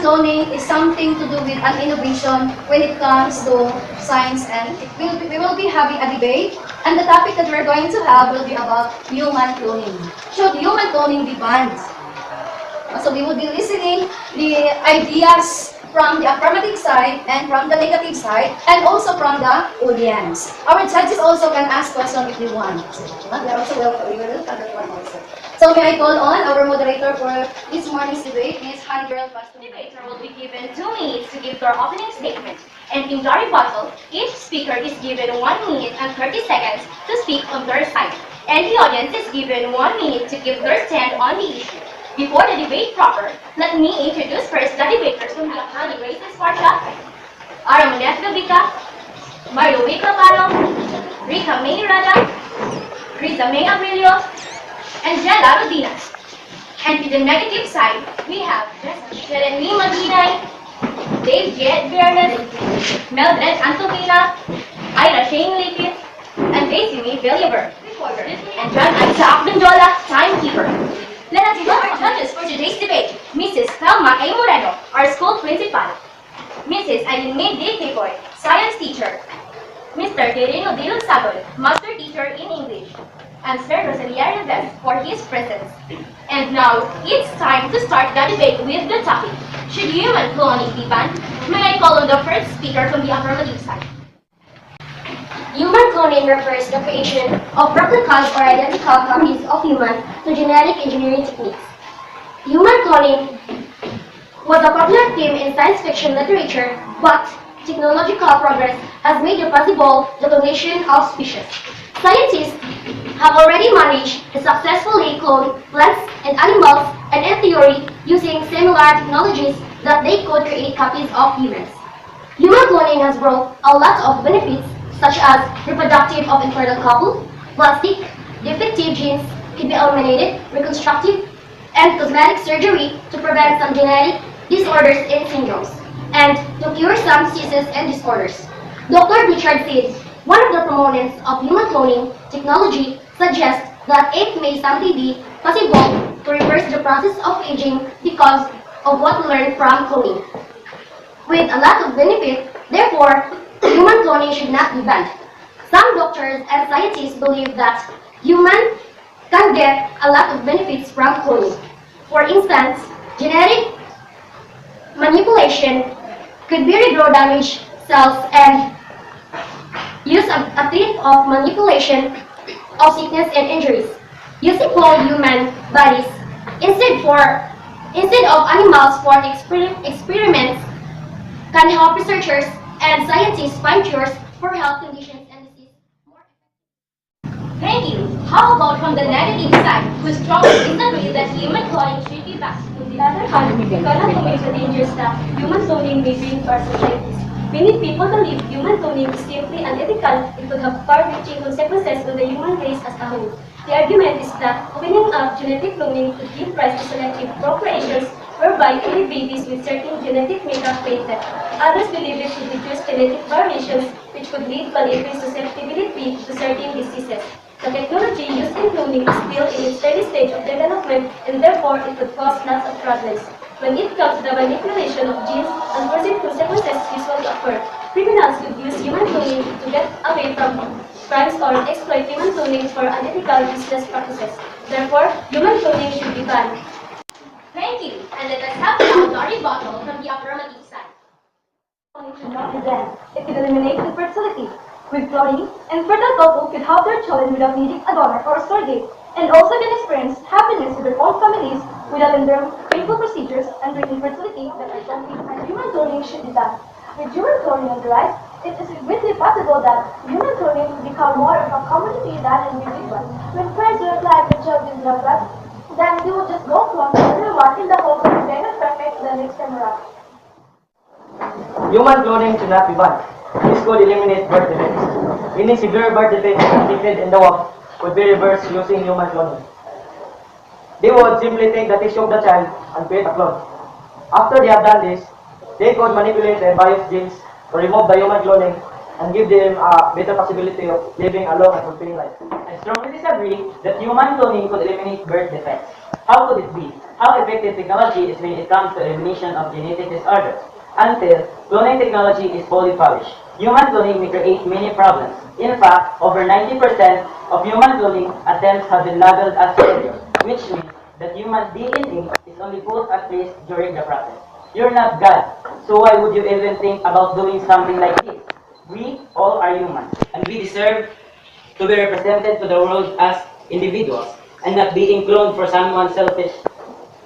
cloning is something to do with an innovation when it comes to science, and we will be having a debate, and the topic that we're going to have will be about human cloning. Should human cloning be banned? So we will be listening the ideas from the affirmative side and from the negative side, and also from the audience. Our judges also can ask questions if they want. We are also welcome. We will welcome that one also. So may I call on our moderator for this morning's debate, Ms. Hangirl Pastor. The debater will be given 2 minutes to give their opening statement, and in the rebuttal, each speaker is given 1 minute and 30 seconds to speak on their side, and the audience is given 1 minute to give their stand on the issue. Before the debate proper, let me introduce first the debaters from the Academy Races Sparta, Aramonet Gabika, Mario Wicapano, Rika May Rada, Risa May Abrilio, and Jella Rodinas. And to the negative side, we have Jeremy Madinay, Dave Jet Bernard, Mildred Antofina, Ira Shane Lipit, and Daisy May Villiver, reporter, and John Isaac Benjola, timekeeper. Let us welcome our judges for today's debate, Mrs. Thelma A. Moreno, our school principal, Mrs. Eileen May D. Tiboy, science teacher, Mr. Quirino D. Luxagol, master teacher in English, and Sir Rosalia Reves for his presence. And now, it's time to start the debate with the topic, should human cloning be banned? May I call on the first speaker from the affirmative side. Human cloning refers to the creation of replicas or identical copies of human through genetic engineering techniques. Human cloning was a popular theme in science fiction literature, but technological progress has made it possible the clonation of species. Scientists have already managed to successfully clone plants and animals, and in theory, using similar technologies that they could create copies of humans. Human cloning has brought a lot of benefits, such as reproductive of infertile couple, plastic, defective genes could be eliminated, reconstructive, and cosmetic surgery to prevent some genetic disorders and syndromes, and to cure some diseases and disorders. Dr. Richard said, one of the proponents of human cloning technology suggests that it may someday be possible to reverse the process of aging because of what we learned from cloning. With a lot of benefit, therefore, human cloning should not be banned. Some doctors and scientists believe that humans can get a lot of benefits from cloning. For instance, genetic manipulation could be regrow damaged cells and use a type of manipulation of sickness and injuries. Using cloned human bodies instead of animals for experiments can help researchers and scientists find cures for health conditions and disease more effectively. Thank you. How about from the negative side, who strongly disagree that human cloning should be banned? On the other hand, we cannot omit the dangers that human cloning may bring to our societies. Many people believe human cloning is simply unethical. It could have far-reaching consequences on the human race as a whole. The argument is that opening up genetic cloning could give rise to selective procreations whereby only babies with certain genetic makeup created. Others believe it could reduce genetic variations, which could lead to an increased susceptibility to certain diseases. The technology used in cloning is still in its early stage of development, and therefore it could cause lots of problems. When it comes to the manipulation of genes, unforeseen consequences usually occur. Criminals could use human cloning to get away from crimes or exploit human cloning for unethical business practices. Therefore, human cloning should be banned. Thank you. And let us have now the rebuttal from the affirmative side. Cloning should not be banned. It could eliminate infertility. With cloning, infertile couple could have their children without needing a donor or a surrogate, and also can experience happiness with their own families without undergoing painful procedures and bring infertility that are only human cloning should be banned. With human cloning on the rise, it is greatly possible that human cloning will become more of a commodity than an individual. When parents will apply the child with blood blood, then they will just go clone another one in the hope of being perfect the next time around. Human cloning should not be banned. This could eliminate birth defects. Any severe birth defects detected in the womb could be reversed using human cloning. They would simply take the tissue of the child and create a clone. After they have done this, they could manipulate the biased genes to remove the human cloning and give them a better possibility of living a long and fulfilling life. I strongly disagree that human cloning could eliminate birth defects. How could it be? How effective technology is when it comes to elimination of genetic disorders? Until cloning technology is fully polished, human cloning may create many problems. In fact, over 90% of human cloning attempts have been labeled as failure, which means that human DNA is only put at risk during the process. You're not God, so why would you even think about doing something like this? We all are human, and we deserve to be represented to the world as individuals, and not being cloned for someone's selfish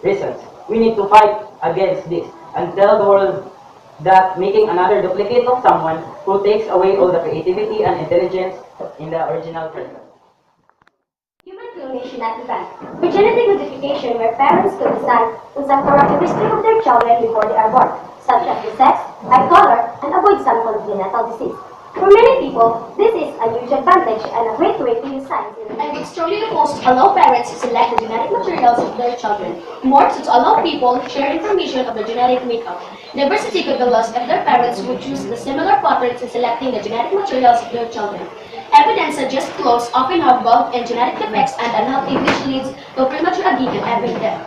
reasons. We need to fight against this, and tell the world that making another duplicate of someone who takes away all the creativity and intelligence in the original person. Human cloning should not be banned. For genetic modification, where parents could decide on some characteristic of their children before they are born, such as the sex, eye color, and avoid some congenital disease. For many people, this is a huge advantage and a great way to use science. I would strongly oppose to allow parents to select the genetic materials of their children, more to allow people to share information of the genetic makeup. Diversity could be lost if their parents would choose the similar patterns in selecting the genetic materials of their children. Evidence suggests clones often have bulk and genetic defects and unhealthy, which leads to premature aging and even death.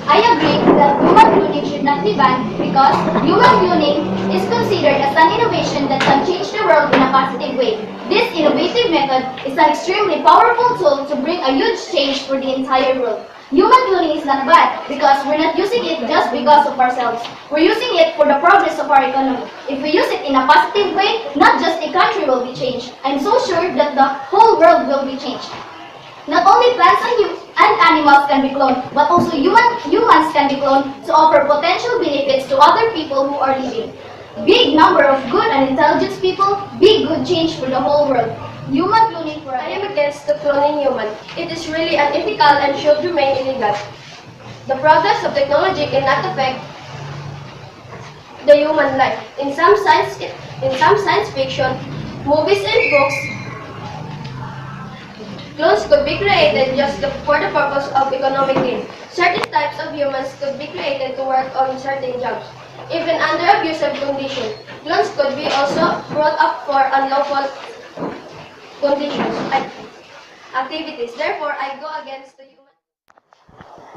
I agree that human cloning should not be banned because human cloning is considered as an innovation that can change the world in a positive way. This innovative method is an extremely powerful tool to bring a huge change for the entire world. Human cloning is not bad because we're not using it just because of ourselves. We're using it for the progress of our economy. If we use it in a positive way, not just a country will be changed. I'm so sure that the whole world will be changed. Not only plants and animals can be cloned, but also humans can be cloned to offer potential benefits to other people who are living. Big number of good and intelligent people, big good change for the whole world. Human cloning for I am against the cloning human. It is really unethical and should remain illegal. The progress of technology cannot affect the human life. In some science fiction, movies and books, clones could be created just for the purpose of economic gain. Certain types of humans could be created to work on certain jobs. Even under abusive conditions, clones could be also brought up for unlawful conditions, activities. Therefore, I go against the human.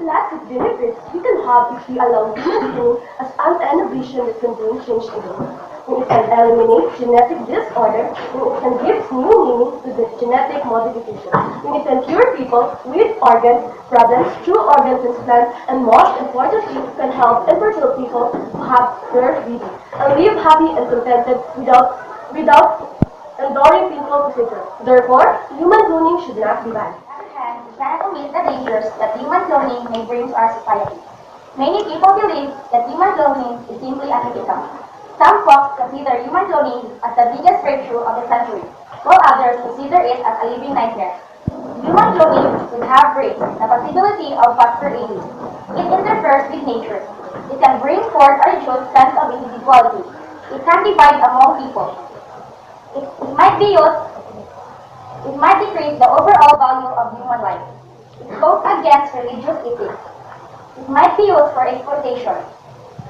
Lots of benefits we can have if we allow DNA as an innovation that can bring change to the world. When it can eliminate genetic disorder, when it can give new meaning to the genetic modification, when it can cure people with organ problems through organ transplant, and most importantly, can help infertile people to have their baby and live happy and contented without enduring painful procedure. Therefore, human cloning should not be banned. On the other hand, we cannot omit the dangers that human cloning may bring to our society. Many people believe that human cloning is simply unethical. Some folks consider human cloning as the biggest breakthrough of the century, while others consider it as a living nightmare. Human cloning would have raised the possibility of faster aging. It interferes with nature. It can bring forth a reduced sense of individuality. It can divide among people. It might decrease the overall value of human life. It goes against religious ethics. It might be used for exploitation.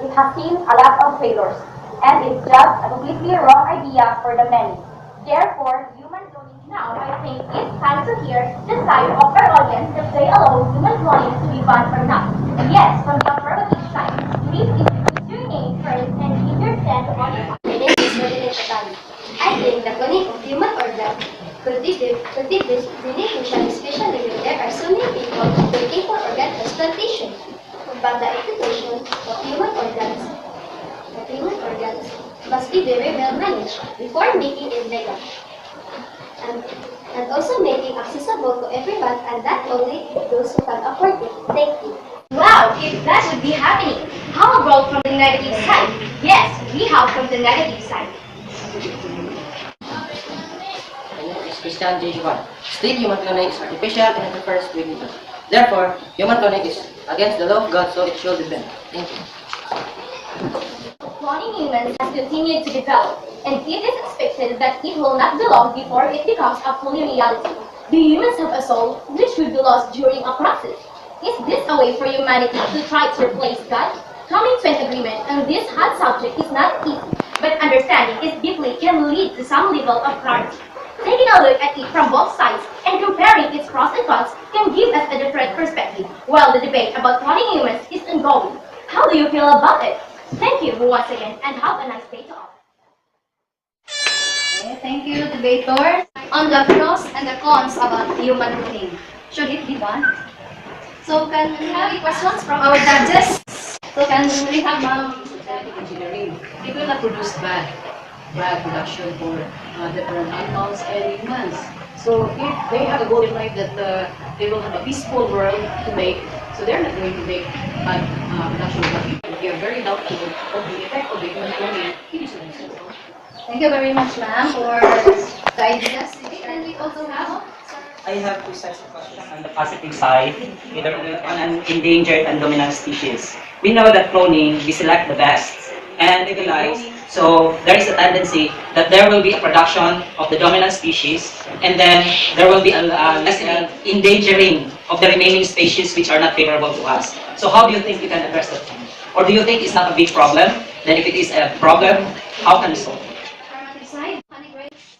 It has seen a lot of failures, and it's just a completely wrong idea for the many. Therefore, human cloning. Now, I think it's time to hear the side of our audience if they allow human cloning to be banned or not. Yes, from the affirmative side, please introduce your name first and give your stand on your My name is Marilyn Katali. I think the cloning of human organs could reduce beneficial, especially when there are so many people waiting for organ transplantation. But the exploitation of human organs must be very well managed before making it legal. And also making accessible to everyone, and not only those who can afford it. Thank you. Wow, if that would be happening, how about from the negative side? Yes, we have from the negative side. My name is Christian J. Juan. Still, human cloning is artificial and interferes with nature. Therefore, human cloning is against the law of God, so it should be banned. Thank you. Cloning humans has continued to develop, and it is expected that it will not be long before it becomes a fully reality. Do humans have a soul which would be lost during a process? Is this a way for humanity to try to replace God? Coming to an agreement on this hot subject is not easy, but understanding is deeply can lead to some level of clarity. Taking a look at it from both sides and comparing its pros and cons can give us a different perspective, while the debate about cloning humans is ongoing. How do you feel about it? Thank you once again, and have a nice day to all. Okay, thank you, debaters. On the pros and the cons about human cloning. Should it be done? So can we have questions from our judges? So can we have Engineering, it will not produce bad production for different animals and humans. So if they have a goal in life that they will have a peaceful world to make, so they're not going to make bad production. But we are very doubtful of the effect of the human cloning. It is also. Thank you very much, ma'am, for the ideas. And we also have I have two sets of questions on the positive side, either on an endangered and dominant species. We know that cloning, we select the best and legalize, so there is a tendency that there will be a production of the dominant species, and then there will be a endangering of the remaining species which are not favorable to us. So how do you think you can address that? Or do you think it's not a big problem? Then if it is a problem, how can we solve it? affirmative side. Honey Grace.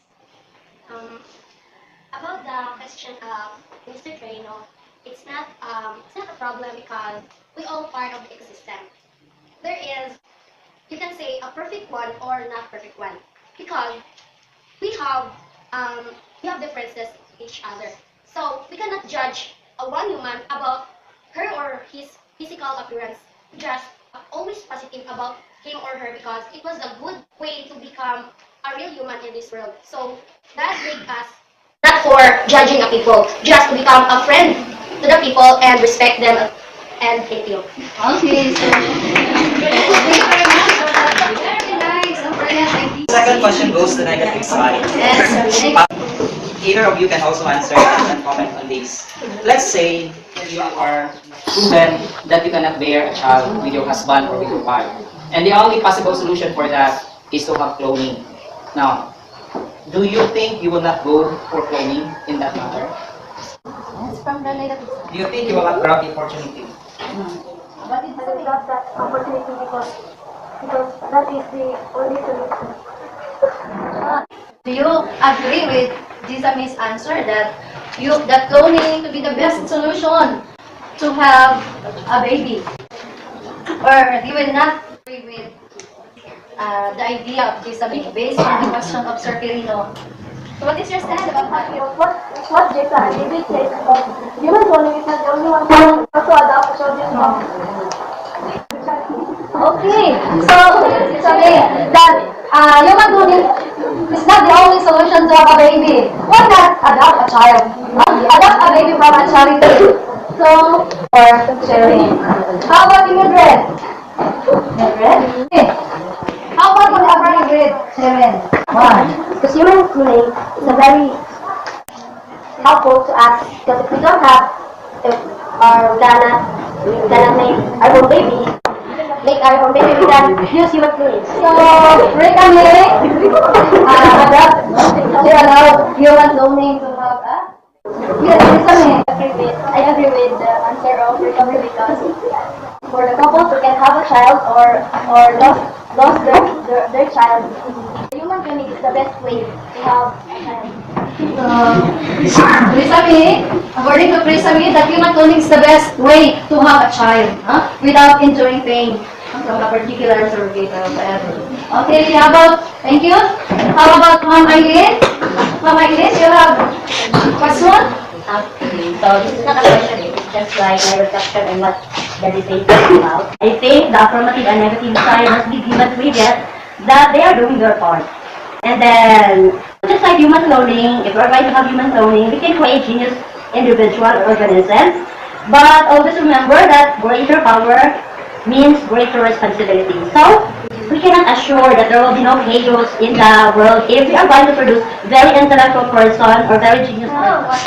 About the question of Mr. Treno, it's not a problem because we all part of the ecosystem. There is, you can say, a perfect one or not perfect one because we have differences in each other. So we cannot judge a one human about her or his physical appearance. Just always positive about him or her because it was a good way to become a real human in this world. So that makes us not for judging a people, just to become a friend to the people and respect them. And thank you. Okay, so thank you very much for that very nice and brilliant idea. Second question goes to the negative side. Yes, Either of you can also answer and comment on this. Let's say you are proven that you cannot bear a child with your husband or with your partner. And the only possible solution for that is to have cloning. Now, do you think you will not go for cloning in that matter? it's from the negative side. Do you think you will not grab the opportunity? But it's not that opportunity because that is the only solution. Do you agree with Gisami's answer that cloning to be the best solution to have a baby? Or you will not agree with the idea of Gisami based on the question of Sir Quirino? So what is your stand about that? What Jason did say about human cloning is not the only one who also adopt children. Okay, so sabi that human cloning is not the only solution to have a baby. Why not adopt a child? Adopt a baby from a charity. So, or sharing. How about you, Mildred? Mildred? Okay. How about you agree with Sharon? Why? Because human cloning is a very helpful to us because if we don't have, if our gonna make our own baby, we can use human cloning. So, recommend adopt to allow human cloning to have a yes, Gisami. I agree with the answer of recovery because for the couples who can have a child or lost their child, human cloning is the best way to have a child. Prisami, according to Prisami, that human cloning is the best way to have a child without enduring pain from a particular surrogate or whatever. Okay, thank you. How about Ma'am Eileen? Ma'am Eileen, you have a question? Okay, so this is not a question, it's just like my reflection on what the debate is about. I think the affirmative and negative side must be given credit that they are doing their part. And then, just like human cloning, if we're going to have human cloning, we can create genius individual organisms. But always remember that greater power means greater responsibility. So, we cannot assure that there will be no chaos in the world if we are going to produce very intellectual person or very genius person.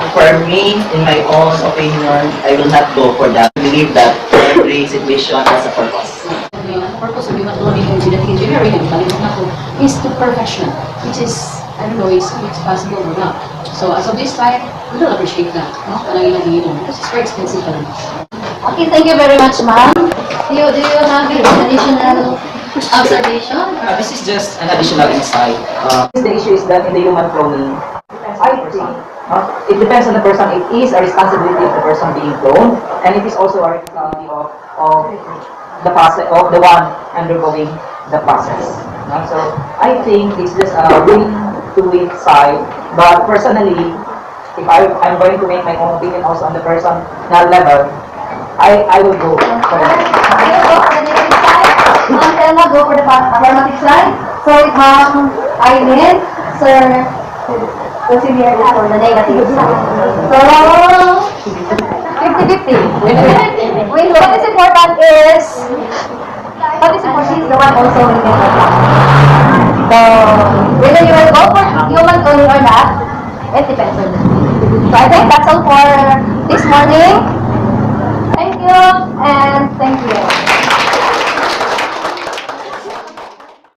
For me, in my own opinion, I will not go for that. I believe that every situation has a purpose. The purpose of human cloning and genetic engineering, and balikan ako, is to perfection, which is I don't know if it's possible or not. So as of this time, we don't appreciate that. No? Parang ilang hihintong because it's very expensive pa rin. Okay, thank you very much, ma'am. Do you have any additional observation? This is just an additional insight. The issue is that in the human cloning, I think it depends on the person. It is a responsibility of the person being cloned, and it is also a responsibility of the process of the one undergoing the process. So I think it's just a win-to-win side. But personally, if I'm going to make my own opinion also on the personal level, I will go for that. Telma, go for the affirmative side. So, Aileen, sir, consider it for the negative side. So, 50-50. What is important is, she's the one also in the So, whether you will go for human cloning or not, it depends on you. So, I think that's all for this morning.